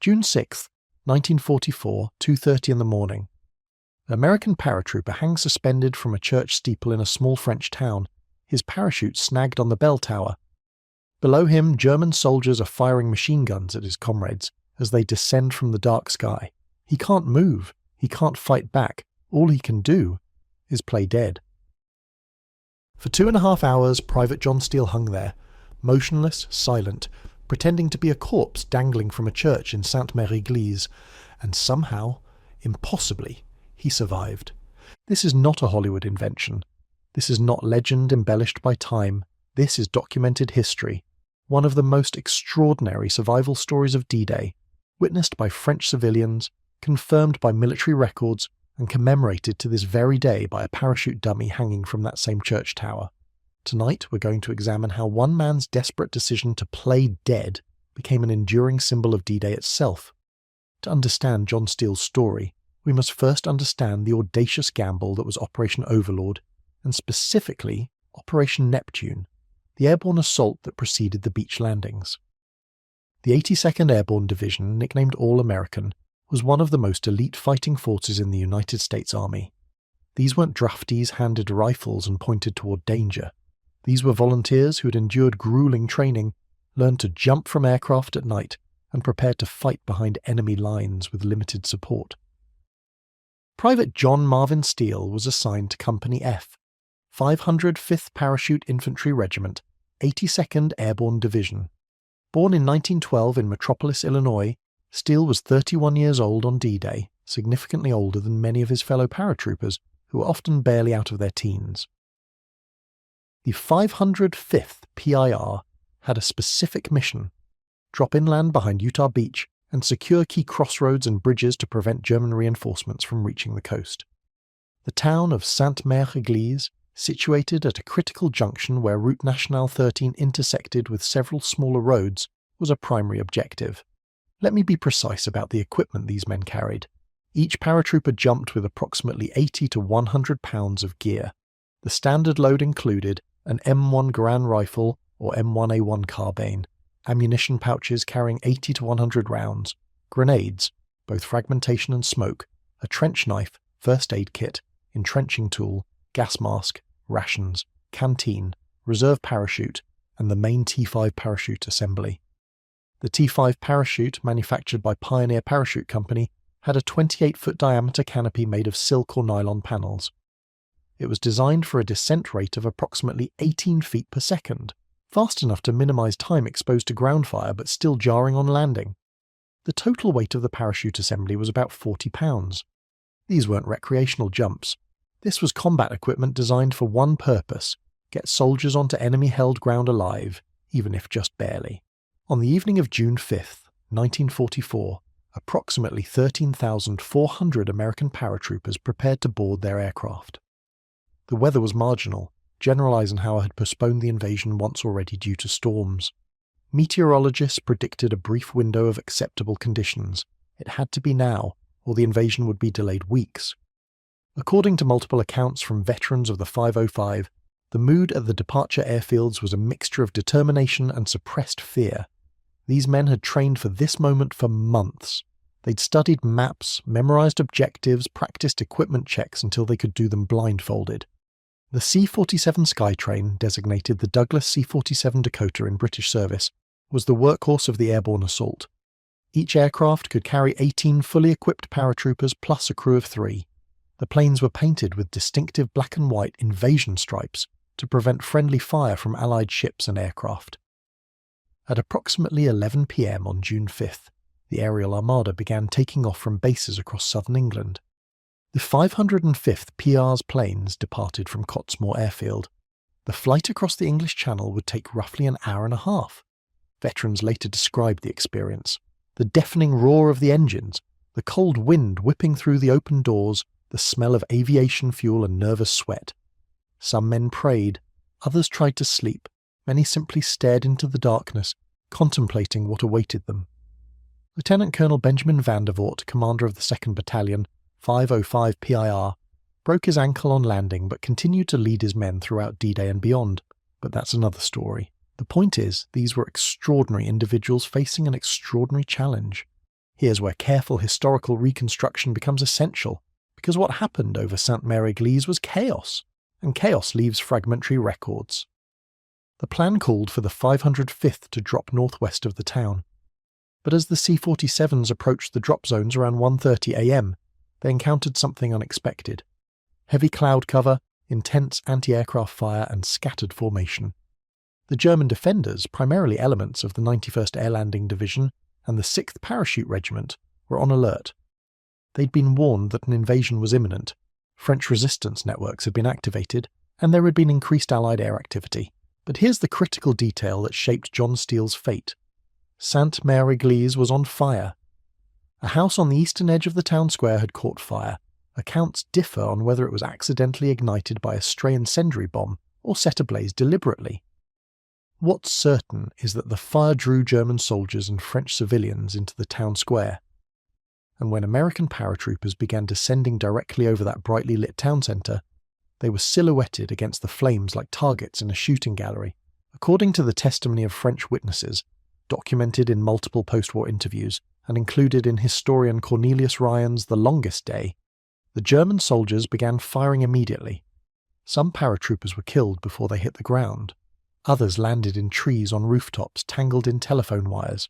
June 6, 1944, 2:30 in the morning. An American paratrooper hangs suspended from a church steeple in a small French town, his parachute snagged on the bell tower. Below him, German soldiers are firing machine guns at his comrades as they descend from the dark sky. He can't move, he can't fight back, all he can do is play dead. For 2.5 hours, Private John Steele hung there, motionless, silent, pretending to be a corpse dangling from a church in Sainte-Mère-Église, and somehow, impossibly, he survived. This is not a Hollywood invention. This is not legend embellished by time. This is documented history, one of the most extraordinary survival stories of D-Day, witnessed by French civilians, confirmed by military records, and commemorated to this very day by a parachute dummy hanging from that same church tower. Tonight we're going to examine how one man's desperate decision to play dead became an enduring symbol of D-Day itself. To understand John Steele's story, we must first understand the audacious gamble that was Operation Overlord, and specifically Operation Neptune, the airborne assault that preceded the beach landings. The 82nd Airborne Division, nicknamed All-American, was one of the most elite fighting forces in the United States Army. These weren't draftees handed rifles and pointed toward danger. These were volunteers who had endured grueling training, learned to jump from aircraft at night, and prepared to fight behind enemy lines with limited support. Private John Marvin Steele was assigned to Company F, 505th Parachute Infantry Regiment, 82nd Airborne Division. Born in 1912 in Metropolis, Illinois, Steele was 31 years old on D-Day, significantly older than many of his fellow paratroopers, who were often barely out of their teens. The 505th PIR had a specific mission: drop inland behind Utah Beach and secure key crossroads and bridges to prevent German reinforcements from reaching the coast. The town of Sainte-Mère-Église, situated at a critical junction where Route Nationale 13 intersected with several smaller roads, was a primary objective. Let me be precise about the equipment these men carried. Each paratrooper jumped with approximately 80 to 100 pounds of gear. The standard load included an M1 Garand rifle or M1A1 carbine, ammunition pouches carrying 80 to 100 rounds, grenades, both fragmentation and smoke, a trench knife, first aid kit, entrenching tool, gas mask, rations, canteen, reserve parachute, and the main T5 parachute assembly. The T5 parachute, manufactured by Pioneer Parachute Company, had a 28-foot diameter canopy made of silk or nylon panels. It was designed for a descent rate of approximately 18 feet per second, fast enough to minimize time exposed to ground fire but still jarring on landing. The total weight of the parachute assembly was about 40 pounds. These weren't recreational jumps. This was combat equipment designed for one purpose: get soldiers onto enemy-held ground alive, even if just barely. On the evening of June 5th, 1944, approximately 13,400 American paratroopers prepared to board their aircraft. The weather was marginal. General Eisenhower had postponed the invasion once already due to storms. Meteorologists predicted a brief window of acceptable conditions. It had to be now, or the invasion would be delayed weeks. According to multiple accounts from veterans of the 505, the mood at the departure airfields was a mixture of determination and suppressed fear. These men had trained for this moment for months. They'd studied maps, memorized objectives, practiced equipment checks until they could do them blindfolded. The C-47 Skytrain, designated the Douglas C-47 Dakota in British service, was the workhorse of the airborne assault. Each aircraft could carry 18 fully equipped paratroopers plus a crew of 3. The planes were painted with distinctive black and white invasion stripes to prevent friendly fire from Allied ships and aircraft. At approximately 11 p.m. on June 5th, the aerial armada began taking off from bases across southern England. The 505th PR's planes departed from Cottesmore Airfield. The flight across the English Channel would take roughly an hour and a half. Veterans later described the experience: the deafening roar of the engines, the cold wind whipping through the open doors, the smell of aviation fuel and nervous sweat. Some men prayed, others tried to sleep, many simply stared into the darkness, contemplating what awaited them. Lieutenant Colonel Benjamin Vandervoort, commander of the 2nd Battalion, 505 PIR, broke his ankle on landing but continued to lead his men throughout D-Day and beyond, but that's another story. The point is, these were extraordinary individuals facing an extraordinary challenge. Here's where careful historical reconstruction becomes essential, because what happened over Sainte-Mère-Église was chaos, and chaos leaves fragmentary records. The plan called for the 505th to drop northwest of the town, but as the C-47s approached the drop zones around 1:30 a.m, they encountered something unexpected. Heavy cloud cover, intense anti-aircraft fire, and scattered formation. The German defenders, primarily elements of the 91st Air Landing Division and the 6th Parachute Regiment, were on alert. They'd been warned that an invasion was imminent, French resistance networks had been activated, and there had been increased Allied air activity. But here's the critical detail that shaped John Steele's fate. Sainte-Mère-Église was on fire. A house on the eastern edge of the town square had caught fire. Accounts differ on whether it was accidentally ignited by a stray incendiary bomb or set ablaze deliberately. What's certain is that the fire drew German soldiers and French civilians into the town square. And when American paratroopers began descending directly over that brightly lit town centre, they were silhouetted against the flames like targets in a shooting gallery. According to the testimony of French witnesses, documented in multiple post-war interviews and included in historian Cornelius Ryan's The Longest Day, the German soldiers began firing immediately. Some paratroopers were killed before they hit the ground. Others landed in trees on rooftops tangled in telephone wires.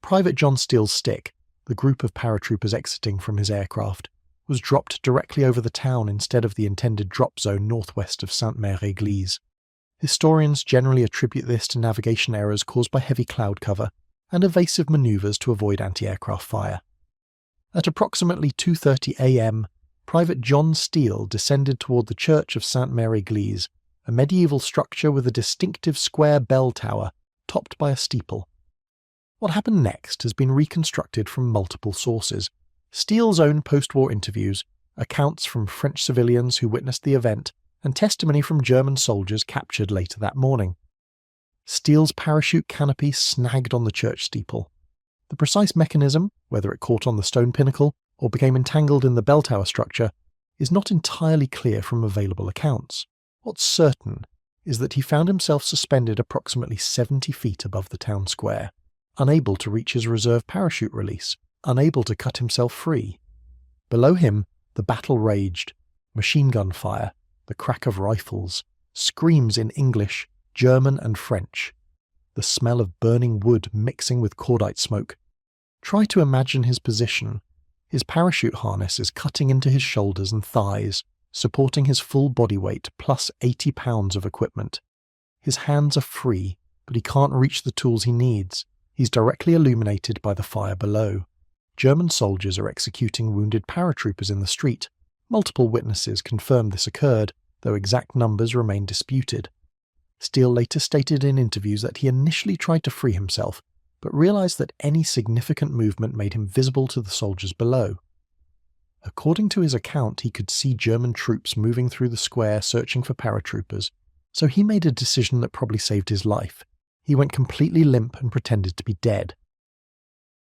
Private John Steele's stick, the group of paratroopers exiting from his aircraft, was dropped directly over the town instead of the intended drop zone northwest of Sainte-Mère-Église. Historians generally attribute this to navigation errors caused by heavy cloud cover and evasive manoeuvres to avoid anti-aircraft fire. At approximately 2:30 a.m, Private John Steele descended toward the church of Sainte-Mère-Église, a medieval structure with a distinctive square bell tower topped by a steeple. What happened next has been reconstructed from multiple sources. Steele's own post-war interviews, accounts from French civilians who witnessed the event, and testimony from German soldiers captured later that morning. Steele's parachute canopy snagged on the church steeple. The precise mechanism, whether it caught on the stone pinnacle or became entangled in the bell tower structure, is not entirely clear from available accounts. What's certain is that he found himself suspended approximately 70 feet above the town square, unable to reach his reserve parachute release, unable to cut himself free. Below him, the battle raged, machine gun fire, the crack of rifles, screams in English, German and French, the smell of burning wood mixing with cordite smoke. Try to imagine his position. His parachute harness is cutting into his shoulders and thighs, supporting his full body weight plus 80 pounds of equipment. His hands are free, but he can't reach the tools he needs. He's directly illuminated by the fire below. German soldiers are executing wounded paratroopers in the street. Multiple witnesses confirmed this occurred, though exact numbers remain disputed. Steele later stated in interviews that he initially tried to free himself, but realized that any significant movement made him visible to the soldiers below. According to his account, he could see German troops moving through the square searching for paratroopers, so he made a decision that probably saved his life. He went completely limp and pretended to be dead.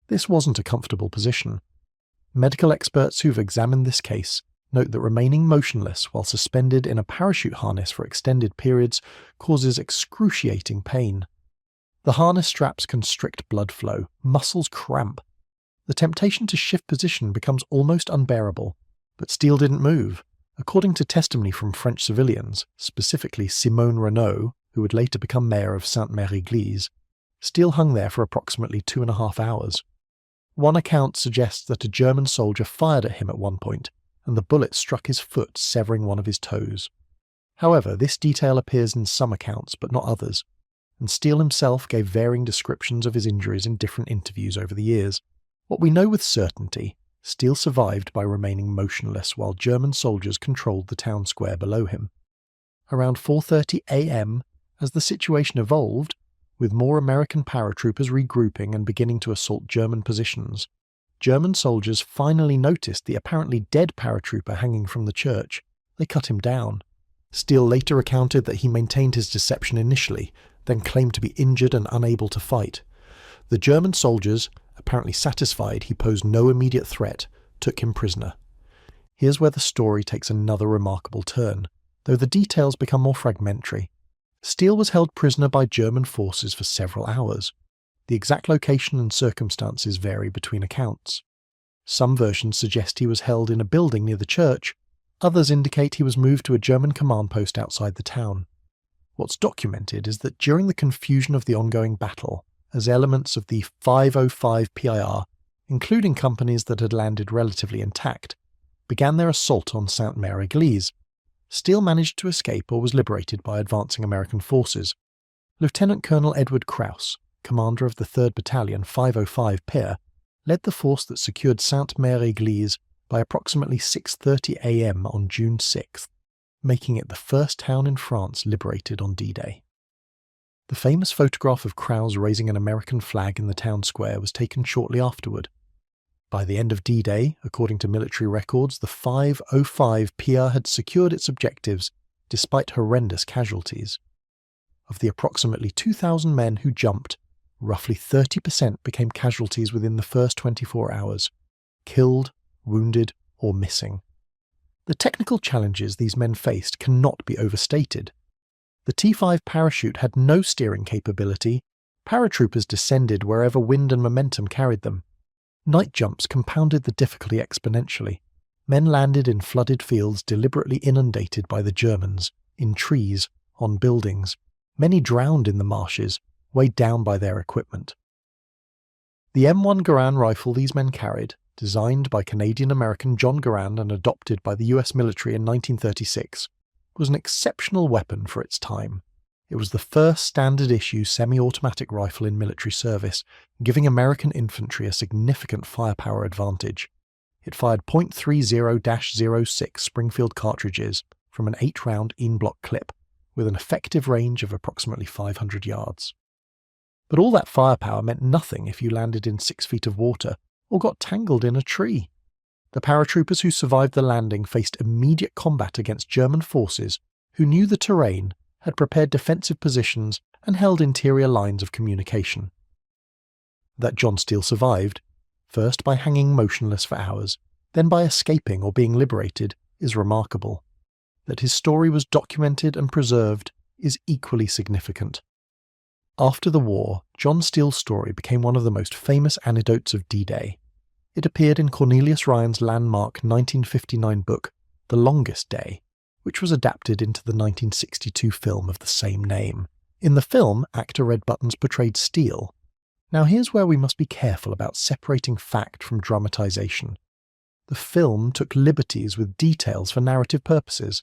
This wasn't a comfortable position. Medical experts who've examined this case note that remaining motionless while suspended in a parachute harness for extended periods causes excruciating pain. The harness straps constrict blood flow, muscles cramp. The temptation to shift position becomes almost unbearable, but Steele didn't move. According to testimony from French civilians, specifically Simone Renaud, who would later become mayor of Sainte-Mère-Église, Steele hung there for approximately 2.5 hours. One account suggests that a German soldier fired at him at one point, and the bullet struck his foot, severing one of his toes. However, this detail appears in some accounts, but not others, and Steele himself gave varying descriptions of his injuries in different interviews over the years. What we know with certainty, Steele survived by remaining motionless while German soldiers controlled the town square below him. Around 4:30 a.m, as the situation evolved, with more American paratroopers regrouping and beginning to assault German positions, German soldiers finally noticed the apparently dead paratrooper hanging from the church. They cut him down. Steele later recounted that he maintained his deception initially, then claimed to be injured and unable to fight. The German soldiers, apparently satisfied he posed no immediate threat, took him prisoner. Here's where the story takes another remarkable turn, though the details become more fragmentary. Steele was held prisoner by German forces for several hours. The exact location and circumstances vary between accounts. Some versions suggest he was held in a building near the church, others indicate he was moved to a German command post outside the town. What's documented is that during the confusion of the ongoing battle, as elements of the 505 PIR, including companies that had landed relatively intact, began their assault on Sainte-Mère-Église, Steele managed to escape or was liberated by advancing American forces. Lieutenant Colonel Edward Krauss, commander of the 3rd Battalion 505 PIR, led the force that secured Sainte-Mère-Église by approximately 6:30 a.m. on June 6th, making it the first town in France liberated on D-Day. The famous photograph of Krauss raising an American flag in the town square was taken shortly afterward. By the end of D-Day, according to military records, the 505 PIR had secured its objectives despite horrendous casualties. Of the approximately 2,000 men who jumped, roughly 30% became casualties within the first 24 hours, killed, wounded, or missing. The technical challenges these men faced cannot be overstated. The T-5 parachute had no steering capability. Paratroopers descended wherever wind and momentum carried them. Night jumps compounded the difficulty exponentially. Men landed in flooded fields deliberately inundated by the Germans, in trees, on buildings. Many drowned in the marshes, weighed down by their equipment. The M1 Garand rifle these men carried, designed by Canadian-American John Garand and adopted by the US military in 1936, was an exceptional weapon for its time. It was the first standard-issue semi-automatic rifle in military service, giving American infantry a significant firepower advantage. It fired .30-06 Springfield cartridges from an 8-round in-block clip, with an effective range of approximately 500 yards. But all that firepower meant nothing if you landed in 6 feet of water or got tangled in a tree. The paratroopers who survived the landing faced immediate combat against German forces who knew the terrain, had prepared defensive positions, and held interior lines of communication. That John Steele survived, first by hanging motionless for hours, then by escaping or being liberated, is remarkable. That his story was documented and preserved is equally significant. After the war, John Steele's story became one of the most famous anecdotes of D-Day. It appeared in Cornelius Ryan's landmark 1959 book, The Longest Day, which was adapted into the 1962 film of the same name. In the film, actor Red Buttons portrayed Steele. Now here's where we must be careful about separating fact from dramatization. The film took liberties with details for narrative purposes.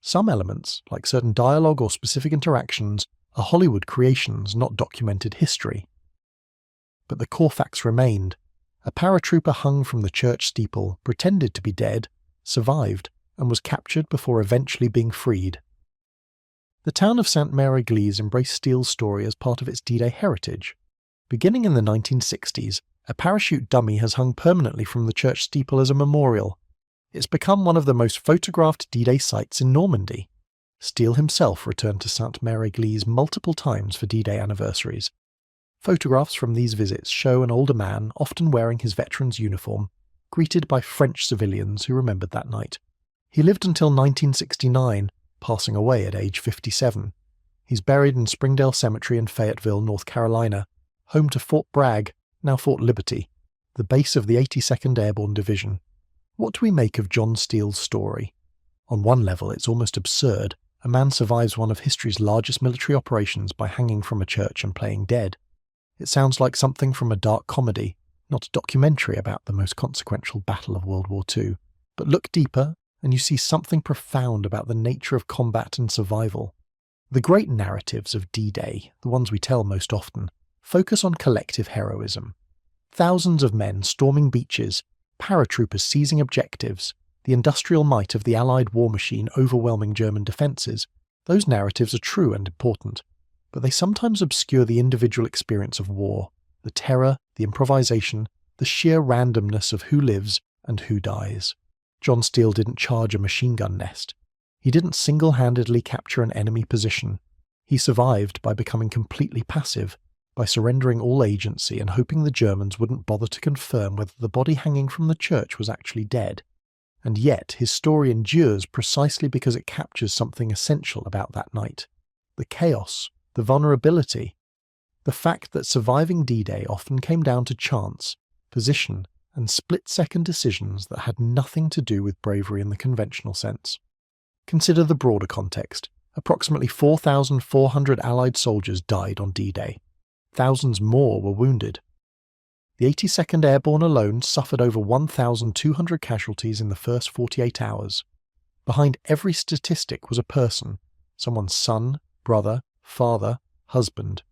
Some elements, like certain dialogue or specific interactions, are Hollywood creations, not documented history. But the core facts remained. A paratrooper hung from the church steeple, pretended to be dead, survived, and was captured before eventually being freed. The town of Sainte-Mère-Église embraced Steele's story as part of its D-Day heritage. Beginning in the 1960s, a parachute dummy has hung permanently from the church steeple as a memorial. It's become one of the most photographed D-Day sites in Normandy. Steele himself returned to Sainte-Mère-Église multiple times for D-Day anniversaries. Photographs from these visits show an older man, often wearing his veteran's uniform, greeted by French civilians who remembered that night. He lived until 1969, passing away at age 57. He's buried in Springdale Cemetery in Fayetteville, North Carolina, home to Fort Bragg, now Fort Liberty, the base of the 82nd Airborne Division. What do we make of John Steele's story? On one level, it's almost absurd. A man survives one of history's largest military operations by hanging from a church and playing dead. It sounds like something from a dark comedy, not a documentary about the most consequential battle of World War II. But look deeper, and you see something profound about the nature of combat and survival. The great narratives of D-Day, the ones we tell most often, focus on collective heroism. Thousands of men storming beaches, paratroopers seizing objectives, the industrial might of the Allied war machine overwhelming German defences. Those narratives are true and important, but they sometimes obscure the individual experience of war, the terror, the improvisation, the sheer randomness of who lives and who dies. John Steele didn't charge a machine gun nest. He didn't single-handedly capture an enemy position. He survived by becoming completely passive, by surrendering all agency and hoping the Germans wouldn't bother to confirm whether the body hanging from the church was actually dead. And yet his story endures precisely because it captures something essential about that night. The chaos, the vulnerability. The fact that surviving D-Day often came down to chance, position, and split-second decisions that had nothing to do with bravery in the conventional sense. Consider the broader context. Approximately 4,400 Allied soldiers died on D-Day. Thousands more were wounded. The 82nd Airborne alone suffered over 1,200 casualties in the first 48 hours. Behind every statistic was a person, someone's son, brother, father, husband.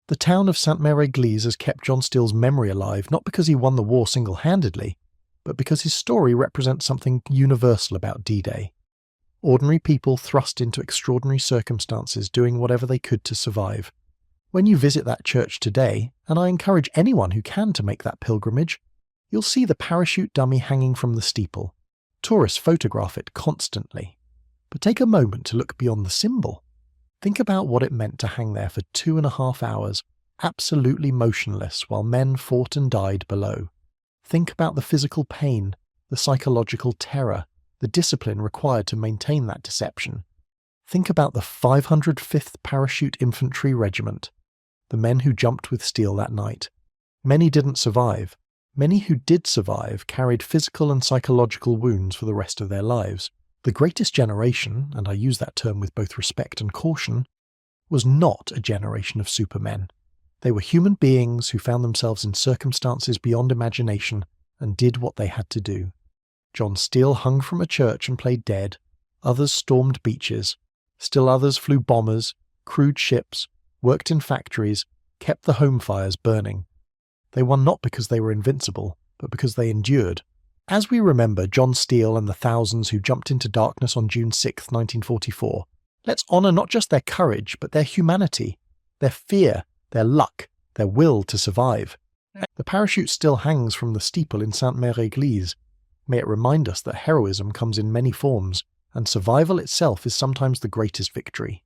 The town of Sainte-Mère-Église has kept John Steele's memory alive not because he won the war single-handedly, but because his story represents something universal about D-Day. Ordinary people thrust into extraordinary circumstances doing whatever they could to survive. When you visit that church today, and I encourage anyone who can to make that pilgrimage, you'll see the parachute dummy hanging from the steeple. Tourists photograph it constantly. But take a moment to look beyond the symbol. Think about what it meant to hang there for 2.5 hours, absolutely motionless while men fought and died below. Think about the physical pain, the psychological terror, the discipline required to maintain that deception. Think about the 505th Parachute Infantry Regiment, the men who jumped with Steele that night. Many didn't survive. Many who did survive carried physical and psychological wounds for the rest of their lives. The greatest generation, and I use that term with both respect and caution, was not a generation of supermen. They were human beings who found themselves in circumstances beyond imagination and did what they had to do. John Steele hung from a church and played dead. Others stormed beaches. Still others flew bombers, crewed ships, worked in factories, kept the home fires burning. They won not because they were invincible, but because they endured. As we remember John Steele and the thousands who jumped into darkness on June 6, 1944, let's honour not just their courage, but their humanity, their fear, their luck, their will to survive. The parachute still hangs from the steeple in Sainte-Mère-Église. May it remind us that heroism comes in many forms, and survival itself is sometimes the greatest victory.